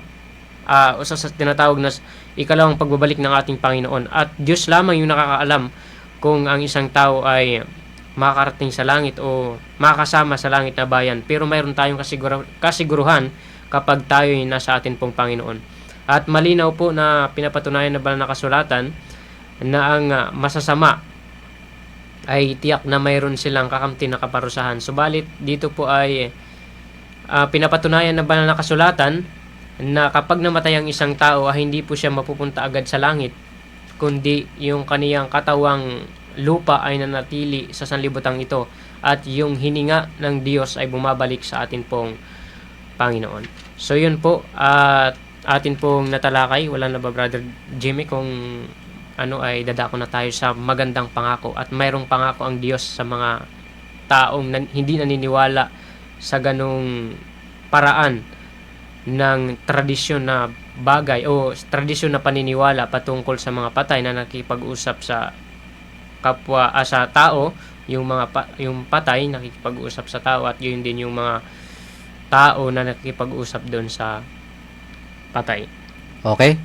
o sa tinatawag na ikalawang pagbabalik ng ating Panginoon. At Diyos lamang yung nakakaalam kung ang isang tao ay makakarating sa langit o makakasama sa langit na bayan. Pero mayroon tayong kasiguruhan kapag tayo ay nasa atin pong Panginoon. At malinaw po na pinapatunayan na banal na kasulatan na ang masasama ay tiyak na mayroon silang kakamti na kaparusahan. Subalit dito po ay pinapatunayan na banal na kasulatan na kapag namatay ang isang tao ay hindi po siya mapupunta agad sa langit, kundi yung kaniyang katawang lupa ay nanatili sa sanlibutan ito at yung hininga ng Diyos ay bumabalik sa atin pong Panginoon. So yun po, at atin pong natalakay. Wala na ba, Brother Jimmy, kung ano ay dadako na tayo sa magandang pangako, at mayroong pangako ang Diyos sa mga taong hindi naniniwala sa ganong paraan ng tradisyon na bagay o tradisyon na paniniwala patungkol sa mga patay na nakikipag-usap sa kapwa sa tao, yung yung patay nakikipag-usap sa tao, at yun din yung mga tao na nakikipag-usap doon sa patay. Okay.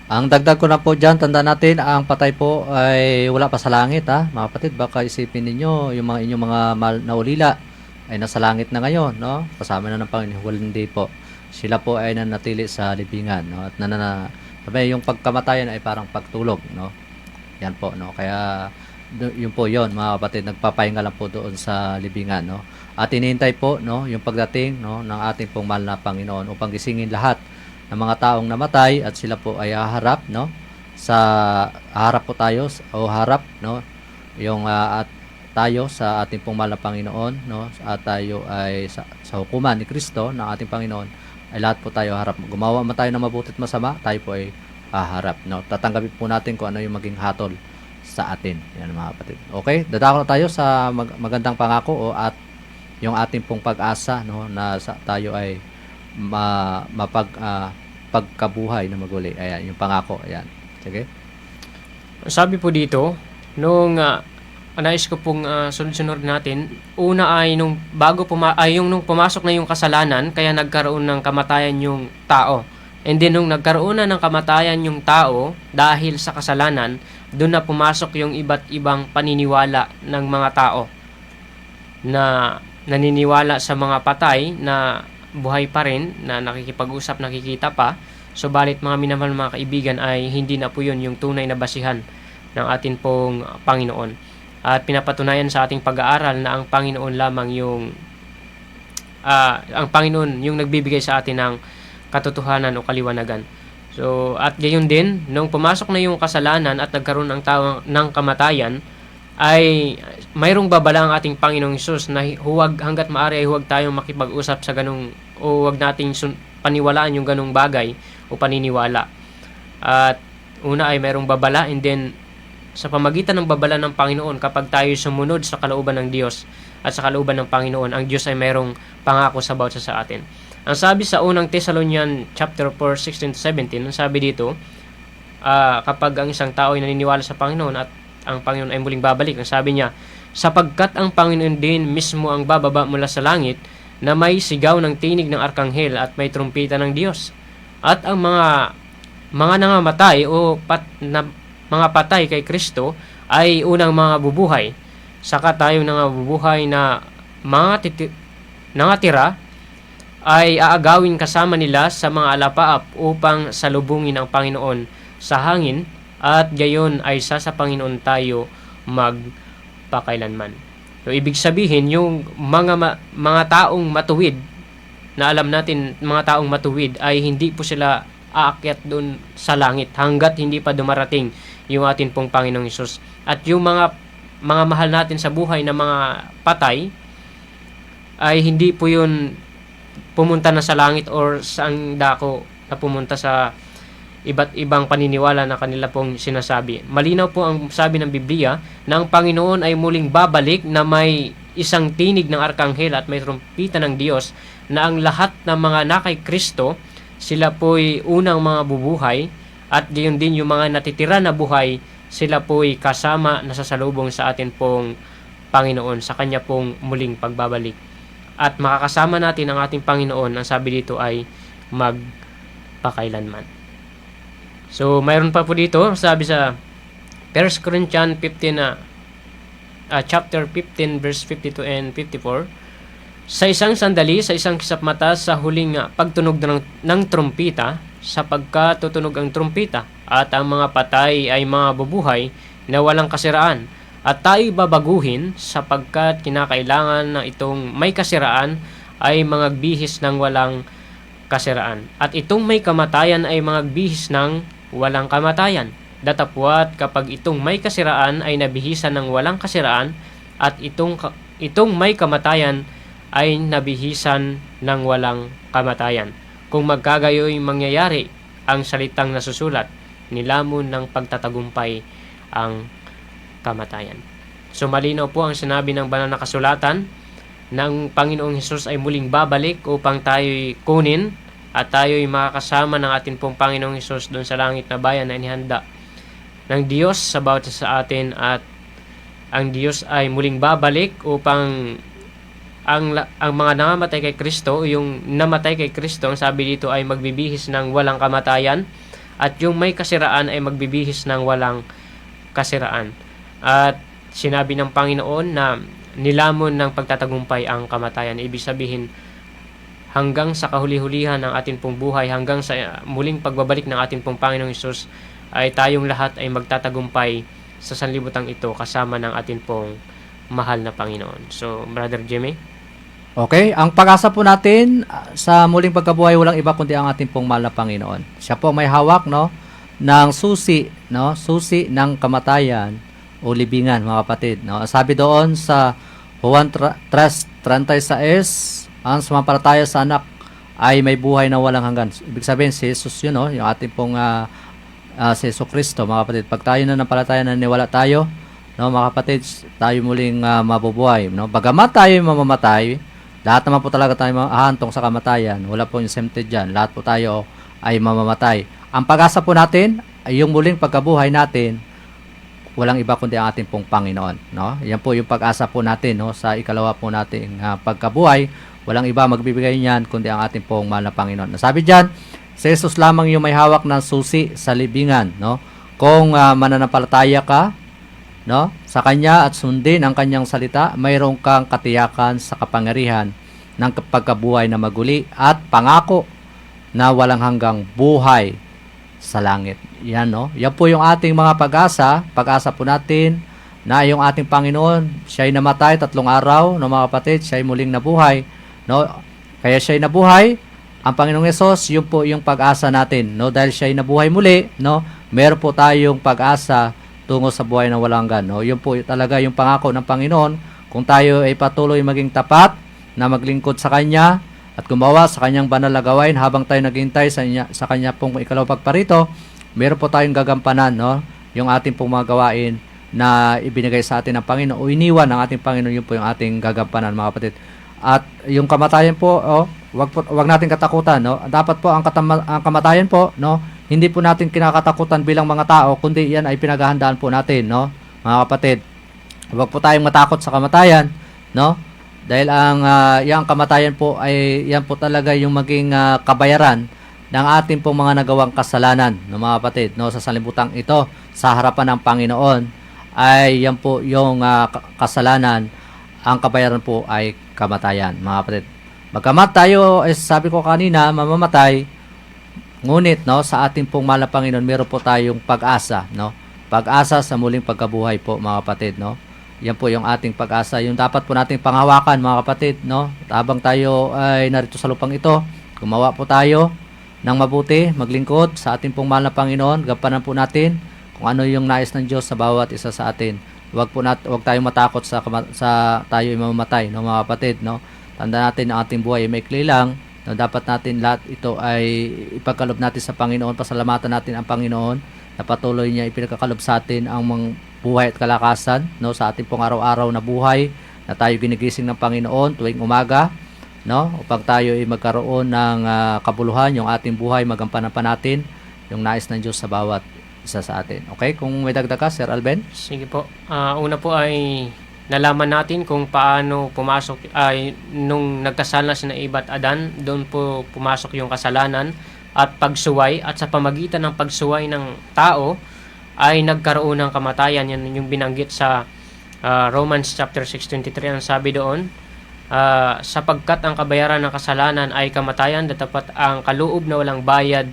Ang dagdag ko na po dyan, tandaan natin, ang patay po ay wala pa sa langit, ha. Mga kapatid, baka isipin ninyo, yung mga inyong mga na ulila ay nasa langit na ngayon, no? Kasama na ng Panginoon. Well, hindi po. Sila po ay nanatili sa libingan, no? At sabi, yung pagkamatayan ay parang pagtulog, no? Yan po, no? Kaya, yun po yun, mga kapatid, nagpapahinga lang po doon sa libingan, no? At inihintay po, no, yung pagdating, no, ng ating pong mahal na Panginoon upang gisingin lahat ng mga taong namatay, at sila po ay haharap, no, sa harap po tayo o harap, no, yung at tayo sa ating pong mahal na Panginoon, no, at tayo ay sa hukuman ni Kristo ng ating Panginoon, ay lahat po tayo harap. Gumawa man tayo ng mabuti at masama, tayo po ay haharap, no. Tatanggapin po natin kung ano yung maging hatol sa atin. Yan, mga kapatid. Okay, dadako na tayo sa magandang pangako at yung ating pong pag-asa, no, na tayo ay pagkabuhay na maguli. Ayan, yung pangako. Ayan. Sige. Sabi po dito, nung nais ko pong sunod-sunod natin, una ay nung pumasok na yung kasalanan, kaya nagkaroon ng kamatayan yung tao. And then nung nagkaroon na ng kamatayan yung tao dahil sa kasalanan, doon na pumasok yung iba't ibang paniniwala ng mga tao na naniniwala sa mga patay na buhay pa rin, na nakikipag-usap, nakikita pa. Subalit mga minamahal mga kaibigan, ay hindi na po yun yung tunay na basihan ng atin pong Panginoon. At pinapatunayan sa ating pag-aaral na ang Panginoon lamang yung ang Panginoon yung nagbibigay sa atin ng katotohanan o kaliwanagan. So, at gayon din, nung pumasok na yung kasalanan at nagkaroon ng tao ng kamatayan, ay mayroong babala ang ating Panginoong Hesus na huwag, hanggat maaari ay huwag tayong makipag-usap sa ganung, o huwag nating paniwalaan yung ganung bagay o paniniwala. At una ay mayroong babala, and then sa pamagitan ng babala ng Panginoon, kapag tayo sumunod sa kalooban ng Diyos at sa kalooban ng Panginoon, ang Diyos ay mayroong pangako sa bawat isa sa atin. Ang sabi sa unang Thessalonian chapter 4, 16-17, ang sabi dito, kapag ang isang tao ay naniniwala sa Panginoon at ang Panginoon ay muling babalik, ang sabi niya, sapagkat ang Panginoon din mismo ang bababa mula sa langit, na may sigaw ng tinig ng arkanghel at may trumpeta ng Diyos. At ang mga nangamatay o mga patay kay Kristo ay unang mga bubuhay. Saka tayong nangabubuhay na nangatira ay aagawin kasama nila sa mga alapaap upang salubungin ang Panginoon sa hangin, at gayon ay sa Panginoon tayo magpakailanman. So, ibig sabihin, yung mga taong matuwid, na alam natin, mga taong matuwid, ay hindi po sila aakyat doon sa langit hanggat hindi pa dumarating yung atin pong Panginoong Hesus. At yung mga mahal natin sa buhay na mga patay, ay hindi po yun pumunta na sa langit or saang dako na pumunta sa iba't ibang paniniwala na kanila pong sinasabi. Malinaw po ang sabi ng Biblia na ang Panginoon ay muling babalik na may isang tinig ng arkanghel at may trumpita ng Diyos, na ang lahat ng mga nakay Kristo, sila po'y unang mga bubuhay, at gayon din yung mga natitira na buhay, sila po'y kasama na sasalubong sa atin pong Panginoon sa kanya pong muling pagbabalik. At makakasama natin ang ating Panginoon, ang sabi dito ay magpakailanman. So, mayroon pa po dito, sabi sa 1 Corinthians 15, chapter 15, verse 52 and 54, sa isang sandali, sa isang kisap mata, sa huling pagtunog ng trumpita, sapagkat tutunog ang trumpita, at ang mga patay ay mga bubuhay na walang kasiraan. At tayo babaguhin, sapagkat kinakailangan na itong may kasiraan ay magbihis ng walang kasiraan. At itong may kamatayan ay magbihis ng walang kamatayan. Datapwat kapag itong may kasiraan ay nabihisan ng walang kasiraan, at itong may kamatayan ay nabihisan ng walang kamatayan. Kung magkagayoy mangyayari ang salitang nasusulat, nilamon ng pagtatagumpay ang kamatayan. So malinaw po ang sinabi ng banal na kasulatan ng Panginoong Hesus ay muling babalik upang tayo'y kunin at tayo'y makakasama ng atin pong Panginoong Hesus doon sa langit na bayan na inihanda ng Diyos sa bawat isa sa atin, at ang Diyos ay muling babalik upang ang mga nangamatay kay Kristo, yung namatay kay Kristo, ang sabi dito ay magbibihis ng walang kamatayan, at yung may kasiraan ay magbibihis ng walang kasiraan. At sinabi ng Panginoon na nilamon ng pagtatagumpay ang kamatayan. Ibig sabihin, hanggang sa kahuli-hulihan ng atin pong buhay, hanggang sa muling pagbabalik ng atin pong Panginoong Hesus, ay tayong lahat ay magtatagumpay sa sanlibutan ito kasama ng atin pong mahal na Panginoon. So, Brother Jimmy? Okay, ang pag-asa po natin sa muling pagkabuhay, walang iba kundi ang ating pong mahal na Panginoon. Siya po may hawak, no, ng susi, no, susi ng kamatayan o libingan, mga kapatid, no. Sabi doon sa Juan 3:36, ang sumampalataya sa anak ay may buhay na walang hanggan. Ibig sabihin si Jesus yun, no, yung ating pong si Yesu Kristo, mga kapatid. Pag tayo na nampalataya, naniwala tayo, no, mga kapatid, tayo muling mabubuhay, no. Bagamat tayo mamamatay, lahat naman po talaga tayo mahahantong sa kamatayan. Wala po yung exempted dyan. Lahat po tayo ay mamamatay. Ang pag-asa po natin ay yung muling pagkabuhay natin, walang iba kundi ang ating pong Panginoon, no? Yan po yung pag-asa po natin, no, sa ikalawa po nating pagkabuhay. Walang iba magbibigay niyan kundi ang ating pong mahal na Panginoon. Sabi diyan, si Jesus lamang yung may hawak ng susi sa libingan, no? Kung mananampalataya ka, no, sa kanya at sundin ang kanyang salita, mayroon kang katiyakan sa kapangyarihan ng pagkabuhay na maguli at pangako na walang hanggang buhay sa langit. Yan, no? Yan po yung ating mga pag-asa. Pag-asa po natin na yung ating Panginoon, siya'y namatay 3 araw, no, mga kapatid, siya'y muling nabuhay, no? Kaya siya'y nabuhay, ang Panginoong Hesus, yun po yung pag-asa natin, no? Dahil siya'y nabuhay muli, no? Meron po tayong pag-asa tungo sa buhay na walang hanggan, no? Yun po talaga yung pangako ng Panginoon, kung tayo ay patuloy maging tapat na maglingkod sa Kanya at gumawa sa Kanyang banal na gawain habang tayo naghihintay sa Kanya pong ikalawang pagparito, meron po tayong gagampanan, no? Yung ating pong mga gawain na ibinigay sa atin ng Panginoon o iniwan ng ating Panginoon, yun po yung ating gagampanan, mga kapatid. At yung kamatayan po, wag natin katakutan, no? Dapat po ang kamatayan po, no, hindi po natin kinakatakutan bilang mga tao, kundi yan ay pinaghahandaan po natin, no, mga kapatid. Wag po tayong matakot sa kamatayan, no? Dahil ang yung kamatayan po ay yan po talaga yung maging kabayaran ng ating pong mga nagawang kasalanan, no, mga kapatid, no, sa sanlibutan ito sa harapan ng Panginoon ay yan po yung kasalanan. Ang kabayaran po ay kamatayan, mga kapatid. Bagamat tayo, sabi ko kanina, mamamatay, ngunit, no, sa ating pong mahal na Panginoon, meron po tayong pag-asa, no? Pag-asa sa muling pagkabuhay po, mga kapatid, no? Yan po yung ating pag-asa, yung dapat po nating panghawakan, mga kapatid, no? Habang tayo ay narito sa lupang ito, gumawa po tayo ng mabuti, maglingkod sa ating pong mahal na Panginoon, gampanan po natin kung ano yung nais ng Diyos sa bawat isa sa atin. Wag tayong matakot sa tayo ay mamamatay, no, mga kapatid, no? Tandaan natin ang ating buhay ay maikli lang, no? Dapat natin lahat ito ay ipagkalob natin sa Panginoon, pasalamatan natin ang Panginoon na patuloy niya ipinagkakalob sa atin ang mga buhay at kalakasan, no, sa ating pong araw-araw na buhay na tayo ginigising ng Panginoon tuwing umaga, no, upang tayo ay magkaroon ng kabuluhan, yung ating buhay magampanan pa natin yung nais ng Diyos sa bawat isa sa atin. Okay, kung may dagdag ka, Sir Alben? Sige po. Una po ay nalaman natin kung paano pumasok nung nagkasala sina Eva at Adan, doon po pumasok yung kasalanan at pagsuway, at sa pamagitan ng pagsuway ng tao ay nagkaroon ng kamatayan. Yan yung binanggit sa Romans chapter 6:23. Ang sabi doon, sapagkat ang kabayaran ng kasalanan ay kamatayan, datapat ang kaloob na walang bayad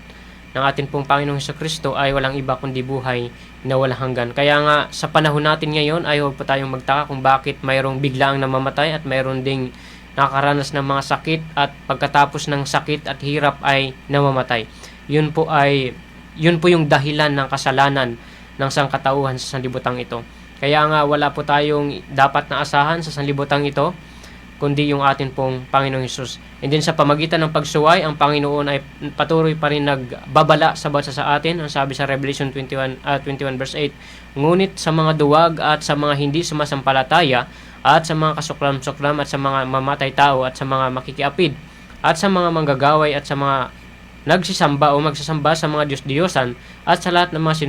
ng ating pong Panginoong Jesucristo ay walang iba kundi buhay na walang hanggan. Kaya nga sa panahon natin ngayon ay huwag pa tayong magtaka kung bakit mayroong biglaang namamatay at mayroon ding nakakaranas ng mga sakit at pagkatapos ng sakit at hirap ay namamatay. Yun po yung dahilan ng kasalanan ng sangkatauhan sa sanlibutan ito. Kaya nga wala po tayong dapat na asahan sa sanlibutan ito kundi yung atin pong Panginoong Hesus. And then sa pamagitan ng pagsuway, ang Panginoon ay patuloy pa rin nagbabala sa bawat sa atin. Ang sabi sa Revelation 21 verse 8, ngunit sa mga duwag at sa mga hindi sumasampalataya at sa mga kasuklam-suklam at sa mga mamatay tao at sa mga makikiapid at sa mga manggagaway at sa mga nagsisamba o magsasamba sa mga Diyos-Diyosan at sa lahat ng mga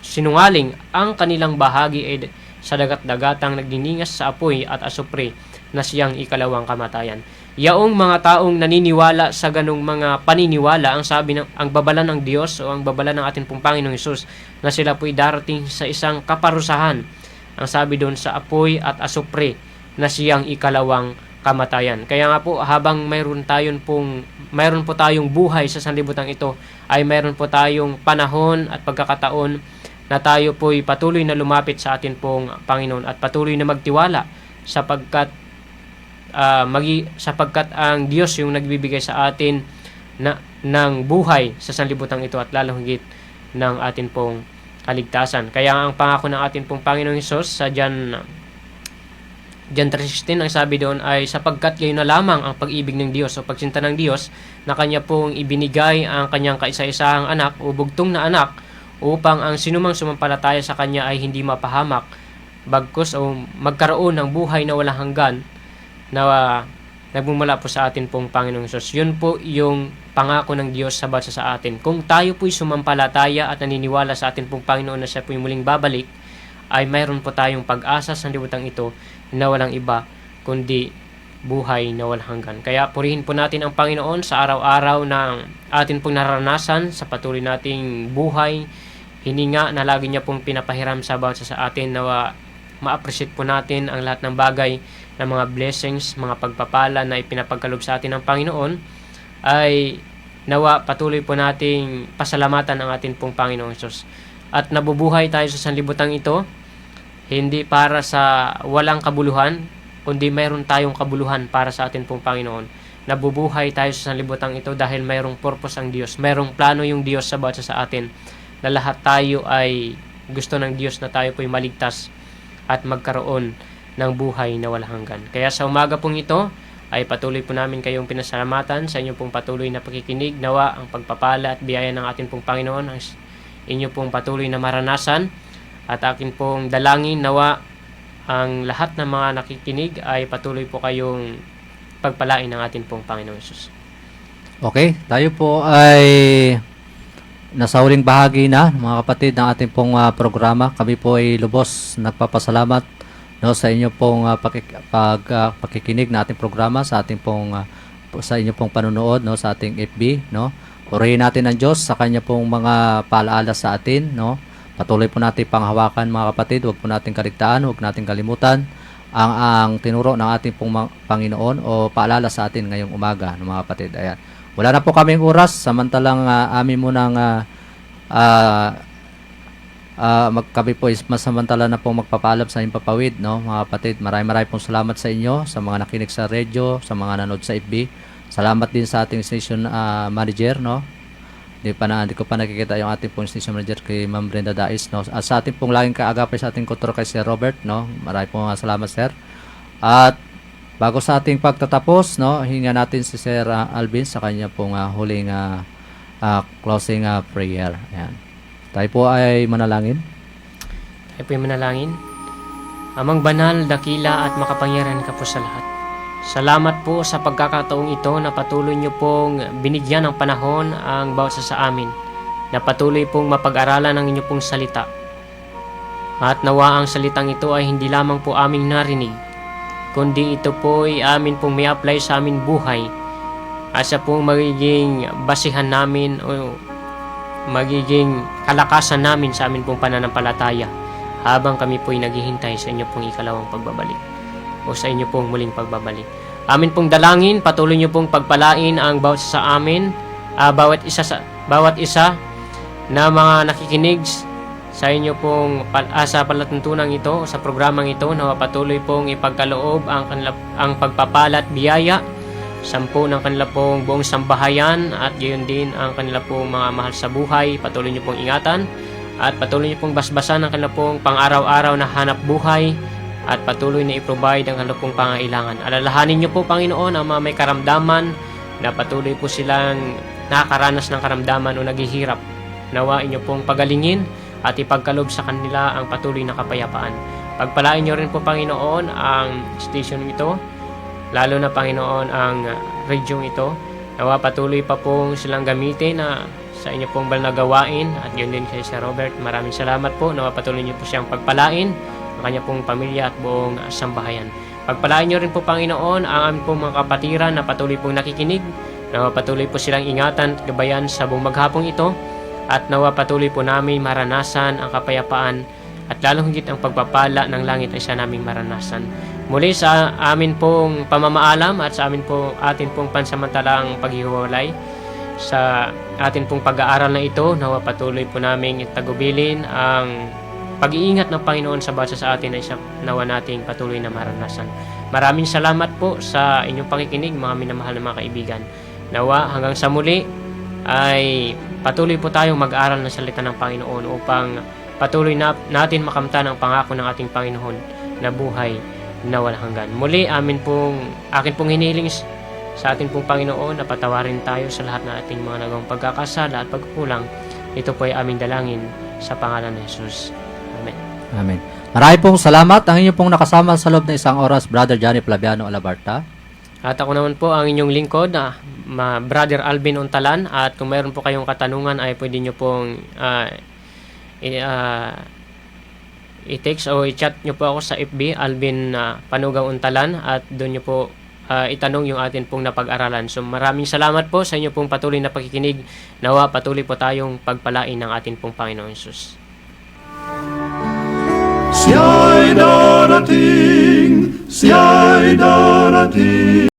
sinungaling, ang kanilang bahagi ay sa dagat-dagatang nagniningas sa apoy at asupre na siyang ikalawang kamatayan. Yaong mga taong naniniwala sa ganung mga paniniwala, ang sabi ng ang babala ng Diyos o ang babala ng ating pong Panginoong Hesus, na sila po'y darating sa isang kaparusahan. Ang sabi doon sa apoy at asupre na siyang ikalawang kamatayan. Kaya nga po habang mayroon po tayong buhay sa sanlibutan ito, ay mayroon po tayong panahon at pagkakataon na tayo po'y patuloy na lumapit sa atin pong Panginoon at patuloy na magtiwala sapagkat ang Diyos yung nagbibigay sa atin ng buhay sa sanlibutan ito at lalong higit ng atin pong kaligtasan. Kaya ang pangako ng atin pong Panginoong Hesus sa John 3:16, ang sabi doon ay sapagkat gayon na lamang ang pag-ibig ng Diyos o pagsinta ng Diyos na Kanya pong ibinigay ang Kanyang kaisa-isahang anak o bugtong na anak upang ang sinumang sumampalataya sa Kanya ay hindi mapahamak bagkus o magkaroon ng buhay na walang hanggan na nagmumula po sa atin pong Panginoong Hesus. Yun po yung pangako ng Diyos sa bawat sa atin. Kung tayo po'y sumampalataya at naniniwala sa atin pong Panginoon na siya po'y muling babalik, ay mayroon po tayong pag-asa sa sanlibutan ito na walang iba kundi buhay na walang hanggan. Kaya purihin po natin ang Panginoon sa araw-araw ng atin pong naranasan sa patuloy nating buhay, hininga na lagi niya pong pinapahiram sa bawat sa atin na ma-appreciate po natin ang lahat ng bagay ng mga blessings, mga pagpapala na ipinapagkalob sa atin ng Panginoon, ay nawa patuloy po nating pasalamatan ang atin pong Panginoong Hesus. At nabubuhay tayo sa sanlibutan ito, hindi para sa walang kabuluhan, kundi mayroon tayong kabuluhan para sa atin pong Panginoon. nabubuhay tayo sa sanlibutan ito dahil mayroong purpose ang Diyos. Mayroong plano yung Diyos sa bawat isa sa atin na lahat tayo ay gusto ng Diyos na tayo po'y maligtas at magkaroon ng buhay na walang hanggan. Kaya sa umaga pong ito ay patuloy po namin kayong pinasalamatan sa inyong pong patuloy na pakikinig. Nawa ang pagpapala at biyaya ng ating pong Panginoon ang inyo pong patuloy na maranasan, at akin pong dalangin nawa ang lahat ng mga nakikinig ay patuloy po kayong pagpalain ng ating pong Panginoon Jesus. Okay, tayo po ay nasa huling bahagi na, mga kapatid, ng ating pong programa. Kami po ay lubos nagpapasalamat, no, sa inyo pong pakikinig na ating programa, sa ating pong sa inyo pong panonood, no, sa ating FB, no. Purihin natin ang Diyos sa kanya pong mga paalaala sa atin, no. Patuloy po natin panghawakan, mga kapatid. Huwag po natin kaligtaan, huwag natin kalimutan ang tinuro ng ating pong Panginoon o paalala sa atin ngayong umaga, no, mga kapatid. Ayan. Wala na po kaming oras, samantalang amin munang kami po is masamantala na po magpapaalam sa inyong papawid, no, mga kapatid. Maraming pong salamat sa inyo, sa mga nakinig sa radio, sa mga nanood sa FB. Salamat din sa ating station manager, no. Hindi ko pa nakikita yung ating pong station manager kay Ma'am Brenda Dais, no. At sa ating pong laging kaagapay sa ating kontrol kay Sir Robert, no. Maraming pong salamat, sir. At bago sa ating pagtatapos, no, hinga natin si Sir Alvin sa kanya pong huling closing prayer. Ayan. Tayo po ay manalangin. Tayo po ay manalangin. Amang banal, dakila at makapangyarihan ka po sa lahat. Salamat po sa pagkakataong ito na patuloy niyo pong binigyan ng panahon ang bawat isa sa amin, na patuloy pong mapag-aralan ang inyo pong salita. At nawa ang salitang ito ay hindi lamang po aming narinig, kundi ito po ay amin pong may apply sa aming buhay, at sa pong magiging basihan namin o magiging kalakasan namin sa amin pong pananampalataya habang kami po ay naghihintay sa inyo pong ikalawang pagbabalik o sa inyo pong muling pagbabalik. Amin pong dalangin, patuloy niyo pong pagpalain ang bawat isa sa amin, bawat isa na mga nakikinig sa inyo pong sa palatuntunan ito, sa programang ito, na patuloy pong ipagkaloob ang pagpapala at biyaya sampu ng kanila pong buong sambahayan, at gayon din ang kanila pong mga mahal sa buhay. Patuloy niyo pong ingatan at patuloy niyo pong basbasan ang kanila pong pang-araw-araw na hanap buhay, at patuloy na i-provide ang kanila pong pangailangan. Alalahanin niyo po, Panginoon, ang mga may karamdaman na patuloy po silang nakakaranas ng karamdaman o naghihirap. Nawa inyo pong pagalingin at ipagkalob sa kanila ang patuloy na kapayapaan. Pagpalain niyo rin po, Panginoon, ang station ito, lalo na, Panginoon, ang radio ito. Nawa patuloy pa pong silang gamitin na sa inyo pong banal na gawain, at yun din kay Sir Robert. Maraming salamat po. Nawa patuloy niyo po siyang pagpalain, ang kanya pong pamilya at buong sambahayan. Pagpalain niyo rin po, Panginoon, ang aming pong mga kapatiran na patuloy pong nakikinig. Nawa patuloy po silang ingatan at gabayan sa buong maghapong ito, at nawa patuloy po namin maranasan ang kapayapaan at lalong higit ang pagpapala ng langit ay siya naming maranasan. Muli sa amin pong pamamaalam at sa atin pong pansamantalang paghihiwalay sa atin pong pag-aaral na ito, nawa patuloy po namin tagubilin ang pag-iingat ng Panginoon sa bawat sa atin ay nawa nating patuloy na maranasan. Maraming salamat po sa inyong pakikinig, mga minamahal na mga kaibigan. Nawa hanggang sa muli ay patuloy po tayong mag-aral ng salita ng Panginoon upang patuloy natin makamtan ang pangako ng ating Panginoon na buhay na walang hanggan. Muli, akin pong hinihiling sa ating pong Panginoon na patawarin tayo sa lahat ng ating mga nagawang pagkakasala at pagkukulang. Ito po ay aming dalangin sa pangalan ng Jesus. Amen. Amen. Marami pong salamat. Ang inyo pong nakasama sa loob ng isang oras, Brother Johnny Flaviano Alabarta. At ako naman po ang inyong lingkod, Brother Alvin Untalan. At kung mayroon po kayong katanungan ay pwede nyo pong i-text o i-chat nyo po ako sa FB, Alvin Panugaw Untalan, at doon nyo po itanong yung atin pong napag-aralan. So maraming salamat po sa inyo pong patuloy na pakikinig. Nawa patuloy po tayong pagpalain ng atin pong Panginoon Jesus. Siya'y darating, siya'y darating.